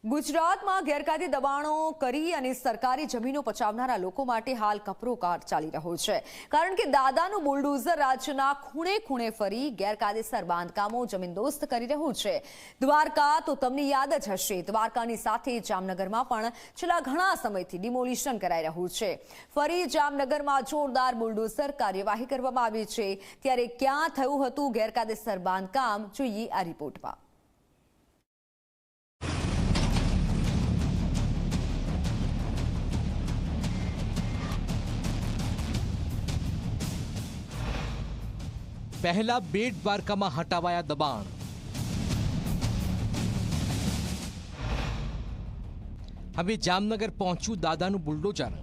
ગુજરાતમાં ગેરકાયદે દબાણો કરી અને સરકારી જમીનો પચાવનારા લોકો માટે હાલ કપરોકાર ચાલી રહ્યો છે, કારણ કે દાદાનું બુલડોઝર રાજ્યના ખૂણે ખૂણે ફરી ગેરકાયદેસર બાંધકામો જમીનદોસ્ત કરી રહ્યું છે। દ્વારકા તો તમને યાદ જ હશે, દ્વારકાની સાથે જામનગરમાં પણ છેલ્લા ઘણા સમયથી ડિમોલિશન કરાઈ રહ્યું છે। ફરી જામનગરમાં જોરદાર બુલડોઝર કાર્યવાહી કરવામાં આવી છે, ત્યારે ક્યાં થયું હતું ગેરકાયદેસર બાંધકામ, જોઈએ આ રિપોર્ટમાં। पहला बेट द्वारका में हटावाया दबाण। हवे जामनगर पहुंच्यु दादानु बुलडोजर।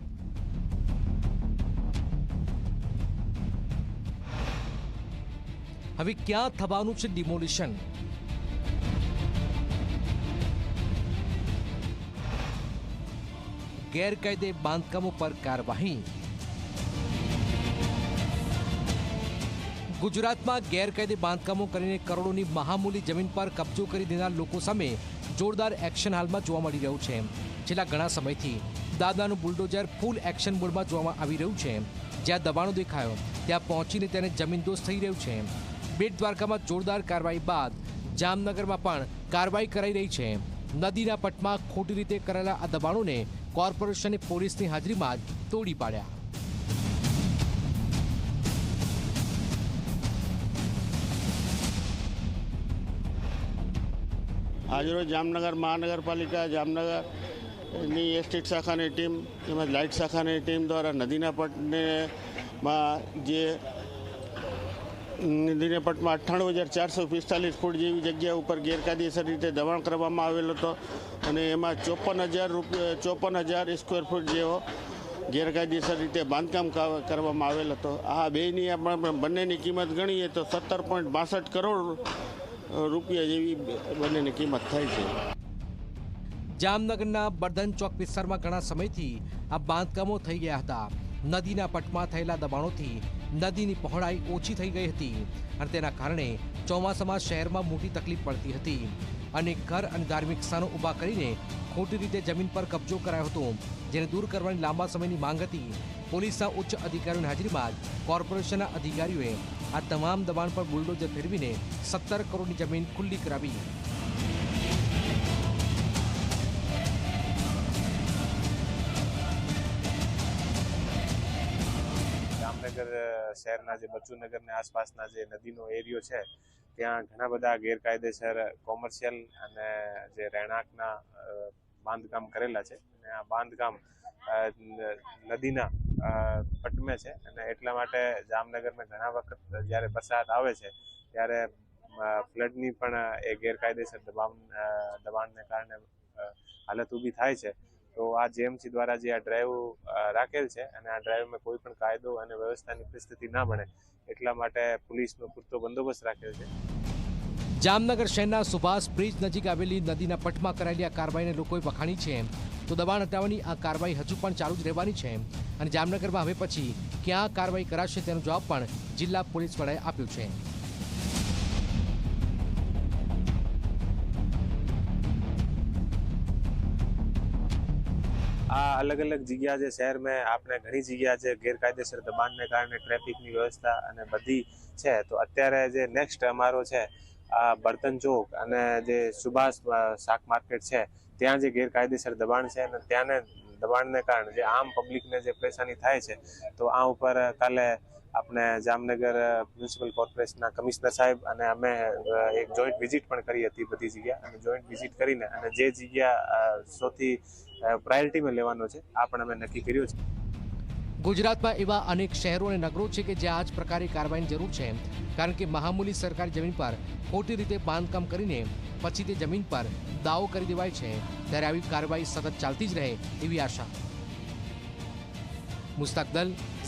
हवे क्या थवानुं छे डिमोलिशन। गैरकायदे बांधकामों पर कार्यवाही। गुजरात में गैरकायदे बांधकामों करीने करोड़ों महामूली जमीन पर कब्जो करी देनार लोको सामे जोरदार एक्शन हाल में जोवा मळी रह्युं छे। छेल्ला घणा समयथी दादानुं बुलडोजर फूल एक्शन मोड में जोवामां आवी रह्युं छे। ज्यां दबाणो देखायो त्यां पहोंचीने तेने जमीनदोस्त थई रह्युं छे। बेट द्वारका में जोरदार कार्यवाही बाद जामनगर में पण कार्यवाही कराई रही छे। नदीना पटमां खोटी रीते करेला आ दबाणोने कोर्पोरेशने पोलीसनी हाजरीमां ज तोड़ी पाड्या। आज रोज जामनगर महानगरपालिका जामनगर एस्टेट शाखा ने टीम તેમજ લાઇટ શાખાની ટીમ દ્વારા નદીના પટને નદીના પટમાં 98,445 ફૂટ જેવી જગ્યા ઉપર ગેરકાયદેસર રીતે દબાણ કરવામાં આવેલ હતો અને એમાં 54,000 સ્ક્વેર ફૂટ જેવો ગેરકાયદેસર રીતે બાંધકામ કરવામાં આવેલ હતો। આ બેની આપણે બંનેની કિંમત ગણીએ તો 17.62 કરોડ રૂપિયા જેવી બંનેની કિંમત થાય છે। જામનગરના બર્ધન ચોક વિસ્તારમાં ઘણા સમયથી આ બાંધકામો થઈ ગયા હતા। નદીના પટમાં થયેલા દબાણોથી નદીની પહોળાઈ ઓછી થઈ ગઈ હતી અને તેના કારણે ચોમાસામાં શહેરમાં મોટી તકલીફ પડતી હતી। અનેક ઘર અને ધાર્મિક સ્થાનો ઊભા કરીને ખોટી રીતે જમીન પર કબજો કરાયો હતો, જેને દૂર કરવાની લાંબા સમયની માંગ હતી। પોલીસના ઉચ્ચ અધિકારીઓની હાજરીમાં કોર્પોરેશનના અધિકારીઓએ આ તમામ દબાણ પર બુલડોઝર ફેરવીને 17 કરોડની જમીન ખુલ્લી કરાવી। જામનગર શહેરના જે બચ્ચુનગર ને આસપાસના જે નદીનો એરિયો છે ત્યાં ઘણા બધા ગેરકાયદેસર કોમર્શિયલ અને જે રહેણાંકના બાંધકામ કરેલા છે અને આ બાંધકામ નદીના પટમે છે અને એટલા માટે જામનગરમાં ઘણા વખત જ્યારે વરસાદ આવે છે ત્યારે ફ્લડની પણ એ ગેરકાયદેસર દબાણને કારણે હાલત ઊભી થાય છે। તો આ જેએમસી દ્વારા જે આ ડ્રાઈવ રાખેલ છે અને આ ડ્રાઈવમાં કોઈ પણ કાયદો અને વ્યવસ્થાની પરિસ્થિતિ ના બને એટલા માટે પોલીસનો પૂરતો બંદોબસ્ત રાખેલ છે। જામનગર શહેરના સુભાષ બ્રિજ નજીક આવેલી નદીના પટમાં કરાયેલી આ કાર્યવાહીને લોકોએ વખાણી છે। તો દબાણ હટાવવાની આ કાર્યવાહી હજુ પણ ચાલુ જ રહેવાની છે અને જામનગરમાં હવે પછી ક્યાં કાર્યવાહી કરાશે તેનો જવાબ પણ જિલ્લા પોલીસ વડાએ આપ્યો છે। આ અલગ અલગ જગ્યા જે શહેર में આપણે ઘણી જગ્યા છે ગેરકાયદેસર દબાણને કારણે ટ્રાફિકની વ્યવસ્થા અને બધી છે। તો અત્યારે જે નેક્સ્ટ અમારો છે આ બર્તન ચોક અને જે સુભાષ શાક માર્કેટ છે ત્યાં જે ગેરકાયદેસર દબાણ છે અને ત્યાંને દબાણને કારણે જે આમ પબ્લિકને જે પરેશાની થાય છે તો આ ઉપર કાલે આપણે જામનગર મ્યુનિસિપલ કોર્પોરેશનના કમિશનર સાહેબ અને અમે એક જોઈન્ટ વિઝિટ પણ કરી હતી બધી જગ્યા અને જોઈન્ટ વિઝિટ કરીને અને જે જગ્યા સૌથી प्रायोरिटी में लेवानो छे आ पण अमे नक्की कर्यो छे। गुजरात में एवा अनेक शहरों और नगरों छे के ज्यां आज प्रकारे कार्रवाईनी जरूर छे, कारण के महामूली सरकारी जमीन पर खोटी रीते बांधकाम करीने पछी ते जमीन पर दावो करी देवाय छे, त्यारे आवी कार्रवाई सतत चालती ज रहे एवी आशा। मुस्ताक दल।